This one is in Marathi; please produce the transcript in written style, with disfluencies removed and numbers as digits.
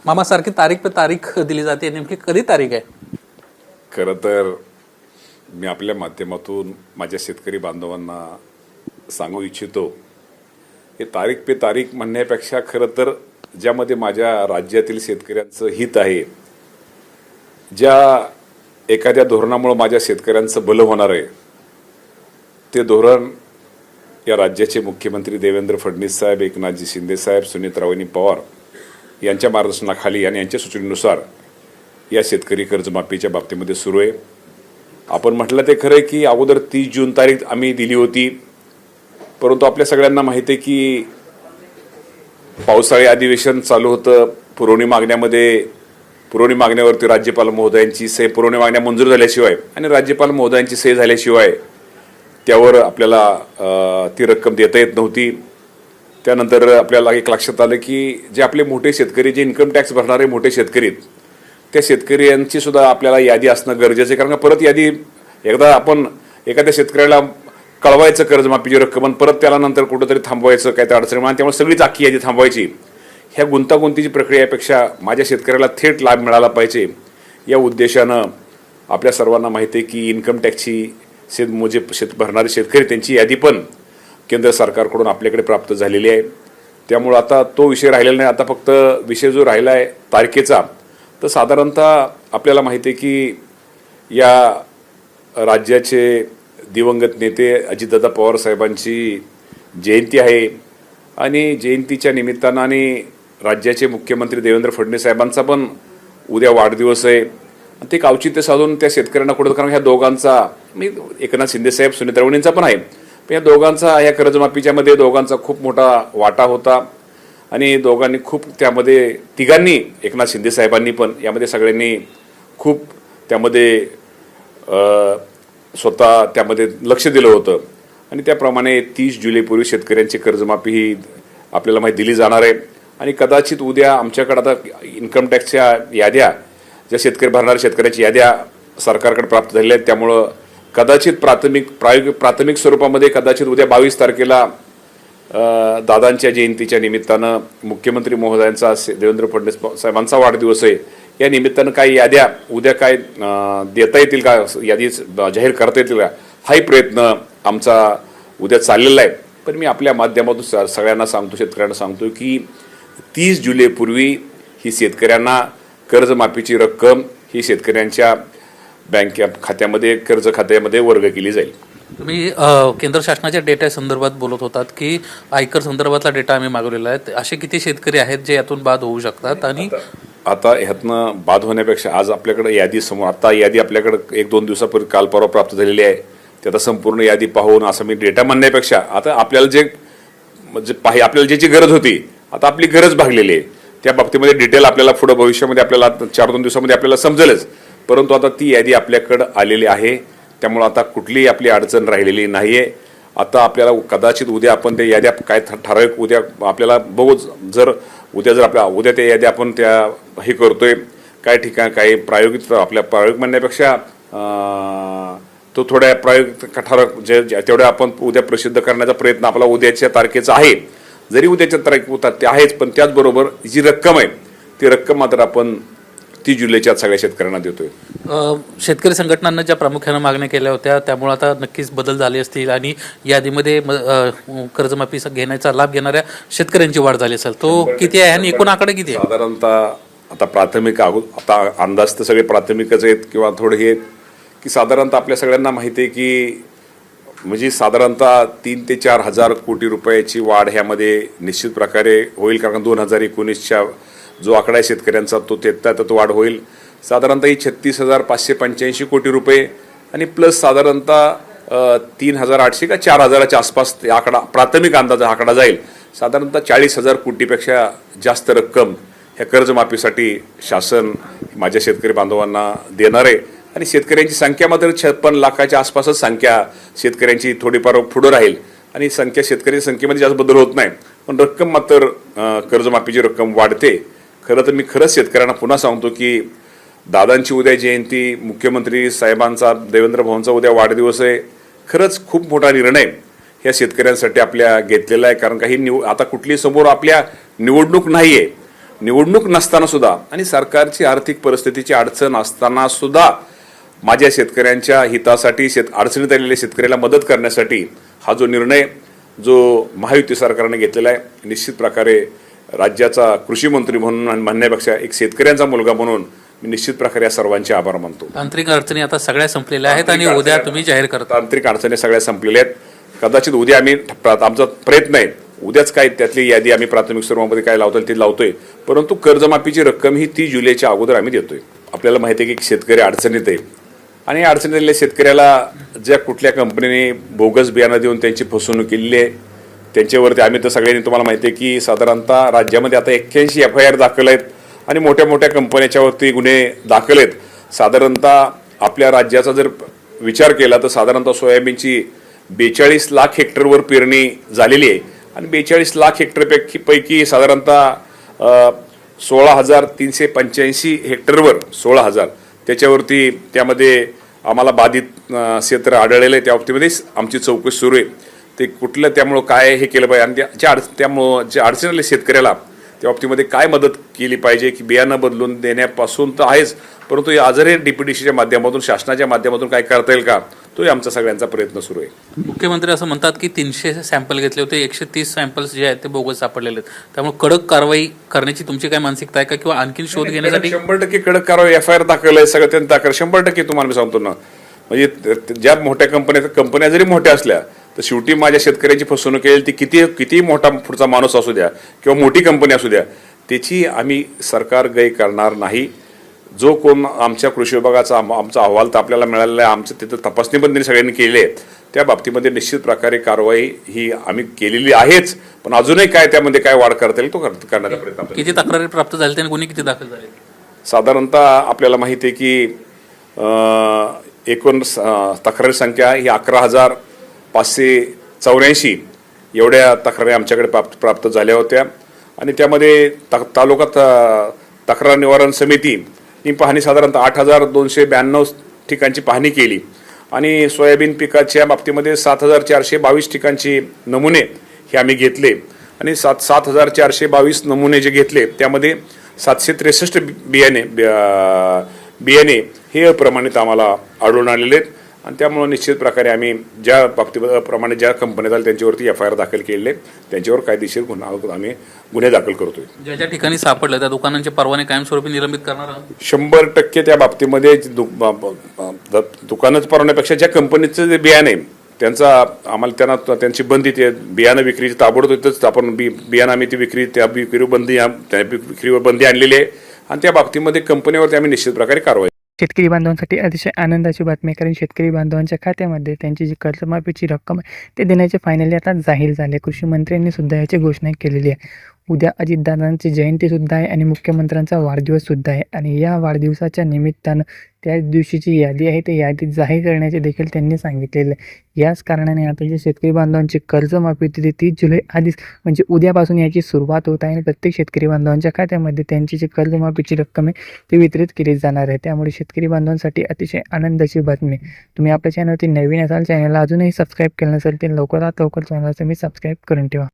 मामा सारखी तारीख पे तारीख दिली जाते, नेमकी कधी तारीख आहे? खरं तर मी आपल्या माध्यमातून माझ्या शेतकरी बांधवांना सांगू इच्छितो, हे तारीख पे तारीख म्हणण्यापेक्षा खरं तर ज्यामध्ये माझ्या राज्यातील शेतकऱ्यांचं हित आहे, ज्या एखाद्या धोरणामुळे माझ्या शेतकऱ्यांचं भलं होणार आहे, ते धोरण या राज्याचे मुख्यमंत्री देवेंद्र फडणवीस साहेब, एकनाथजी शिंदे साहेब, सुनीताराव पवार यांच्या मार्गदर्शनाखाली आणि यांच्या सूचनेनुसार या शेतकरी कर्जमाफीच्या बाबतीमध्ये सुरू आहे. आपण म्हटलं ते खरं आहे की अगोदर 30 जून तारीख आम्ही दिली होती, परंतु आपल्या सगळ्यांना माहिती आहे की पावसाळी अधिवेशन चालू होतं. पुरवणी मागण्यावरती राज्यपाल महोदयांची सही, पुरवणी मागण्या मंजूर झाल्याशिवाय आणि राज्यपाल महोदयांची सही झाल्याशिवाय त्यावर आपल्याला ती रक्कम देता येत नव्हती. त्यानंतर आपल्याला एक लक्षात आलं की जे आपले मोठे शेतकरी, जे इन्कम टॅक्स भरणारे मोठे शेतकरी, त्या शेतकऱ्यांची सुद्धा आपल्याला यादी असणं गरजेचं आहे. कारण परत यादी एकदा आपण एखाद्या शेतकऱ्याला कळवायचं कर्जमाफीची रक्कम आणि परत त्याला नंतर कुठंतरी थांबवायचं, काय तर अडचणी, त्यामुळे सगळीच अख्खी यादी थांबवायची, ह्या गुंतागुंतीची प्रक्रियेपेक्षा माझ्या शेतकऱ्याला थेट लाभ मिळाला पाहिजे या उद्देशानं आपल्या सर्वांना माहिती आहे की इन्कम टॅक्सची भरणारे शेतकरी त्यांची यादी पण केंद्र सरकारकडून आपल्याकडे प्राप्त झालेली आहे. त्यामुळं आता तो विषय राहिलेला नाही. आता फक्त विषय जो राहिला आहे तारखेचा, तर साधारणतः आपल्याला माहिती आहे की या राज्याचे दिवंगत नेते अजितदादा पवार साहेबांची जयंती आहे आणि जयंतीच्या निमित्तानं आणि राज्याचे मुख्यमंत्री देवेंद्र फडणवीस साहेबांचा पण उद्या वाढदिवस आहे. ते एक औचित्य साधून त्या शेतकऱ्यांना कुठं, कारण ह्या दोघांचा, एकनाथ शिंदे साहेब, सुनीतारावांचा पण आहे, पण या दोघांचा ह्या कर्जमाफीच्या मध्ये दोघांचा खूप मोठा वाटा होता आणि दोघांनी खूप त्यामध्ये, तिघांनी, एकनाथ शिंदे साहेबांनी पण यामध्ये सगळ्यांनी खूप त्यामध्ये स्वतः त्यामध्ये लक्ष दिलं होतं आणि त्याप्रमाणे 30 जुलैपूर्वी शेतकऱ्यांची कर्जमाफी ही आपल्याला माहिती दिली जाणार आहे. आणि कदाचित उद्या आमच्याकडे आता इन्कम टॅक्सच्या याद्या, ज्या शेतकरी भरणाऱ्या शेतकऱ्याची याद्या सरकारकडे प्राप्त झालेल्या आहेत, त्यामुळं कदाचित प्राथमिक स्वरूपामध्ये कदाचित उद्या 22 तारखेला दादांच्या जयंतीच्या निमित्तानं मुख्यमंत्री महोदयांचा, देवेंद्र फडणवीस साहेबांचा वाढदिवस आहे, या निमित्तानं काही याद्या उद्या काय देता येतील का, यादी जाहीर करता येतील का, हाही प्रयत्न आमचा उद्या चाललेला आहे. पण मी आपल्या माध्यमातून सगळ्यांना सांगतो, शेतकऱ्यांना सांगतो की 30 जुलैपूर्वी ही शेतकऱ्यांना कर्जमाफीची रक्कम ही शेतकऱ्यांच्या बँक खात्यामध्ये, कर्ज खात्यामध्ये वर्ग केली जाईल. तुम्ही केंद्र शासनाच्या डेटा संदर्भात बोलत होतात की आयकर संदर्भातला डेटा आम्ही मागवलेला आहे. असे किती शेतकरी आहेत जे यातून बाद होऊ शकतात? आणि आता ह्यातनं बाद होण्यापेक्षा आज आपल्याकडे यादी समोर, आता यादी आपल्याकडे 1-2 दिवसापूर्वी काल परवा प्राप्त झालेली आहे. ते आता संपूर्ण यादी पाहून असं मी डेटा म्हणण्यापेक्षा आता आपल्याला आपल्याला ज्याची गरज होती, आता आपली गरज भागलेली आहे, त्या बाबतीमध्ये डिटेल आपल्याला पुढे भविष्यामध्ये आपल्याला 4-2 दिवसामध्ये आपल्याला समजेलच. परंतु आता ती यादी आपल्याकडे आलेली आहे, त्यामुळे आता कुठलीही आपली अडचण राहिलेली नाहीये. आता आपल्याला कदाचित उद्या आपण त्या याद्या काय ठराविक उद्या आपल्याला बघू, जर उद्या त्या याद्या आपण त्या हे करतोय, काय ठिकाण काही प्रायोगिक, आपल्या प्रायोगिक म्हणण्यापेक्षा तो थोड्या प्रायोगिक ठराविक तेवढ्या आपण उद्या प्रसिद्ध करण्याचा प्रयत्न आपला उद्याच्या तारखेचा आहे. जरी उद्याच्या तारीख होतात ते आहेच, पण त्याचबरोबर जी रक्कम आहे ती रक्कम मात्र आपण 30 जुलैच्या सगळ्या शेतकऱ्यांना देतोय. शेतकरी संघटनांना ज्या प्रामुख्यानं मागण्या केल्या होत्या त्यामुळे आता नक्कीच बदल झाले असतील आणि यादीमध्ये कर्जमाफी घेण्याचा लाभ घेणाऱ्या शेतकऱ्यांची वाढ झाली असेल. तो किती आहे आणि एकूण आकडे किती आहे? साधारणतः आता प्राथमिक, आता अंदाज तर सगळे प्राथमिकच आहेत किंवा थोडे हे की साधारणतः आपल्या सगळ्यांना माहिती आहे की म्हणजे साधारणतः 3 ते 4 हजार कोटी रुपयाची वाढ ह्यामध्ये निश्चित प्रकारे होईल. कारण 2019च्या जो आकडा आहे शेतकऱ्यांचा तो वाढ होईल. साधारणतः ही 36,585 कोटी रुपये आणि प्लस साधारणतः 3,800 का 4,000च्या आसपास आकडा, प्राथमिक अंदाजा आकडा जाईल. साधारणतः 40,000 कोटीपेक्षा जास्त रक्कम ह्या कर्जमाफीसाठी शासन माझ्या शेतकरी बांधवांना देणार आहे. आणि शेतकऱ्यांची संख्या मात्र 56 लाखाच्या आसपासच संख्या शेतकऱ्यांची थोडीफार पुढे राहील आणि शेतकरी संख्येमध्ये जास्त बदल होत नाही, पण रक्कम मात्र कर्जमाफीची रक्कम वाढते. खरं तर मी खरंच शेतकऱ्यांना पुन्हा सांगतो की दादांची उद्या जयंती, मुख्यमंत्री साहेबांचा, देवेंद्र भाऊंचा उद्या वाढदिवस आहे. खरंच खूप मोठा निर्णय ह्या शेतकऱ्यांसाठी आपल्या घेतलेला आहे. कारण काही आता कुठली समोर आपल्या निवडणूक नाहीये, निवडणूक नसताना सुद्धा आणि सरकारची आर्थिक परिस्थितीची अडचण असताना सुद्धा माझ्या शेतकऱ्यांच्या हितासाठी अडचणीत आलेल्या शेतकऱ्याला मदत करण्यासाठी हा जो निर्णय जो महायुती सरकारने घेतलेला आहे, निश्चित प्रकारे राज्याचा कृषी मंत्री म्हणून म्हणण्यापेक्षा एक शेतकऱ्यांचा मुलगा म्हणून मी निश्चित प्रकारे या सर्वांचे आभार मानतो. तांत्रिक अडचणी आता सगळ्या संपलेल्या आहेत आणि उद्या तुम्ही जाहीर करता. तांत्रिक अडचणी सगळ्या संपलेल्या आहेत. कदाचित उद्या आमचा प्रयत्न आहे, उद्याच काय त्यातली यादी आम्ही प्राथमिक स्वरूपामध्ये काय लावतो ते लावतोय, परंतु कर्जमाफीची रक्कम ही 30 जुलैच्या अगोदर आम्ही देतोय. आपल्याला माहिती आहे की शेतकरी अडचणीत आहे आणि अडचणीत आलेल्या शेतकऱ्याला ज्या कुठल्या कंपनीने बोगस बियाणं देऊन त्यांची फसवणूक केलेली आहे त्यांच्यावरती आम्ही तर सगळ्यांनी तुम्हाला माहिती आहे की साधारणतः राज्यामध्ये आता 81 FIR दाखल आहेत आणि मोठ्या मोठ्या कंपन्याच्यावरती गुन्हे दाखल आहेत. साधारणतः आपल्या राज्याचा जर विचार केला तर साधारणतः सोयाबीनची 42 लाख हेक्टरवर पेरणी झालेली आहे आणि 42 लाख हेक्टरपैकी साधारणतः 16,385 हेक्टरवर 16,000 त्याच्यावरती त्यामध्ये आम्हाला बाधित क्षेत्र आढळलेलं आहे. त्या बाबतीमध्येच आमची चौकशी सुरू आहे. ते कुठलं त्यामुळं काय हे केलं पाहिजे आणि त्यामुळं जे अडचणीतल्या शेतकऱ्याला त्या बाबतीमध्ये काय मदत केली पाहिजे की बियाणं बदलून देण्यापासून तर आहेच, परंतु आजही DPDCच्या माध्यमातून शासनाच्या माध्यमातून काय करता येईल का तोही आमचा सगळ्यांचा प्रयत्न सुरू आहे. मुख्यमंत्री असं म्हणतात की 300 सॅम्पल घेतले होते, 130 सॅम्पल्स जे आहेत ते बोगस सापडलेले आहेत, त्यामुळे कडक कारवाई करण्याची तुमची काय मानसिकता आहे का किंवा आणखी शोध घेण्यासाठी? 100% कडक कारवाई FIR दाखल आहे सगळं त्यांनी दाखल 100% तुम्हाला मी सांगतो ना. म्हणजे ज्या मोठ्या कंपन्या जरी मोठ्या असल्या तर शेवटी माझ्या शेतकऱ्यांची फसवणूक केली ती किती मोठा पुढचा माणूस असू द्या किंवा मोठी कंपनी असू द्या त्याची आम्ही सरकार गय करणार नाही. जो कोण आमच्या कृषी विभागाचा आमचा अहवाल तर आपल्याला मिळालेला आहे, आमचं तिथं तपासणी पण त्यांनी सगळ्यांनी केली आहे, त्या बाबतीमध्ये निश्चित प्रकारे कारवाई ही आम्ही केलेली आहेच, पण अजूनही काय त्यामध्ये काय वाढ करता येईल तो करण्याचा प्रयत्न. किती तक्रारी प्राप्त झाल्या आणि गुन्हे किती दाखल झाले? साधारणतः आपल्याला माहिती आहे की एकूण तक्रारी संख्या ही 11,584 एवढ्या तक्रारी आमच्याकडे प्राप्त झाल्या होत्या आणि त्यामध्ये तालुका तक्रार निवारण समिती ही पाहणी साधारणतः 8,292 ठिकाणची पाहणी केली आणि सोयाबीन पिकाच्या बाबतीमध्ये 7,422 ठिकाणची नमुने हे आम्ही घेतले आणि 7,422 नमुने जे घेतले त्यामध्ये 763 बियाणे हे अप्रमाणित आम्हाला आढळून आलेले आहेत आणि त्यामुळे निश्चित प्रकारे आम्ही ज्या बाबतीमध्ये अप्रमाणे ज्या कंपन्या झाल्या त्यांच्यावरती FIR दाखल केलेले त्यांच्यावर कायदेशीर आम्ही गुन्हे दाखल करतोय. ज्या ज्या ठिकाणी सापडलं त्या दुकानांचे परवाने कायमस्वरूपी निलंबित करणार आहात? 100% त्या बाबतीमध्ये दुकानाचं परवान्यापेक्षा ज्या कंपनीचं जे बियाणं आहे त्यांचा आम्हाला त्यांची बंदी ते बियाणं विक्रीची ताबडतोबच आपण बियाणं आम्ही ती विक्रीवर बंदी आणलेली आहे आणि त्या बाबतीमध्ये कंपनीवरती आम्ही निश्चित प्रकारे कारवाई. शेतकरी बांधवांसाठी अतिशय आनंदाची बातमी, कारण शेतकरी बांधवांच्या खात्यामध्ये त्यांची जी कर्जमाफीची रक्कम आहे ते देण्याचे फायनली आता जाहीर झाले. कृषी मंत्र्यांनी सुद्धा याची घोषणा केलेली आहे. उद्या अजितदादांची जयंतीसुद्धा आहे आणि मुख्यमंत्र्यांचा वाढदिवससुद्धा आहे आणि या वाढदिवसाच्या निमित्तानं त्याच दिवशीची यादी आहे ते यादी जाहीर करण्याचे देखील त्यांनी सांगितलेलं आहे. याच कारणाने आता जे शेतकरी बांधवांची कर्जमाफी होती ती 30 जुलै आधीच म्हणजे उद्यापासून याची सुरुवात होत आहे आणि प्रत्येक शेतकरी बांधवांच्या खात्यामध्ये त्यांची जी कर्जमाफीची रक्कम आहे ती वितरित केली जाणार आहे. त्यामुळे शेतकरी बांधवांसाठी अतिशय आनंदाची बातमी. तुम्ही आपल्या चॅनलवरती नवीन असाल, चॅनलला अजूनही सबस्क्राईब केलं नसेल तर लवकरात लवकर चॅनलला तुम्ही सबस्क्राईब करून ठेवा.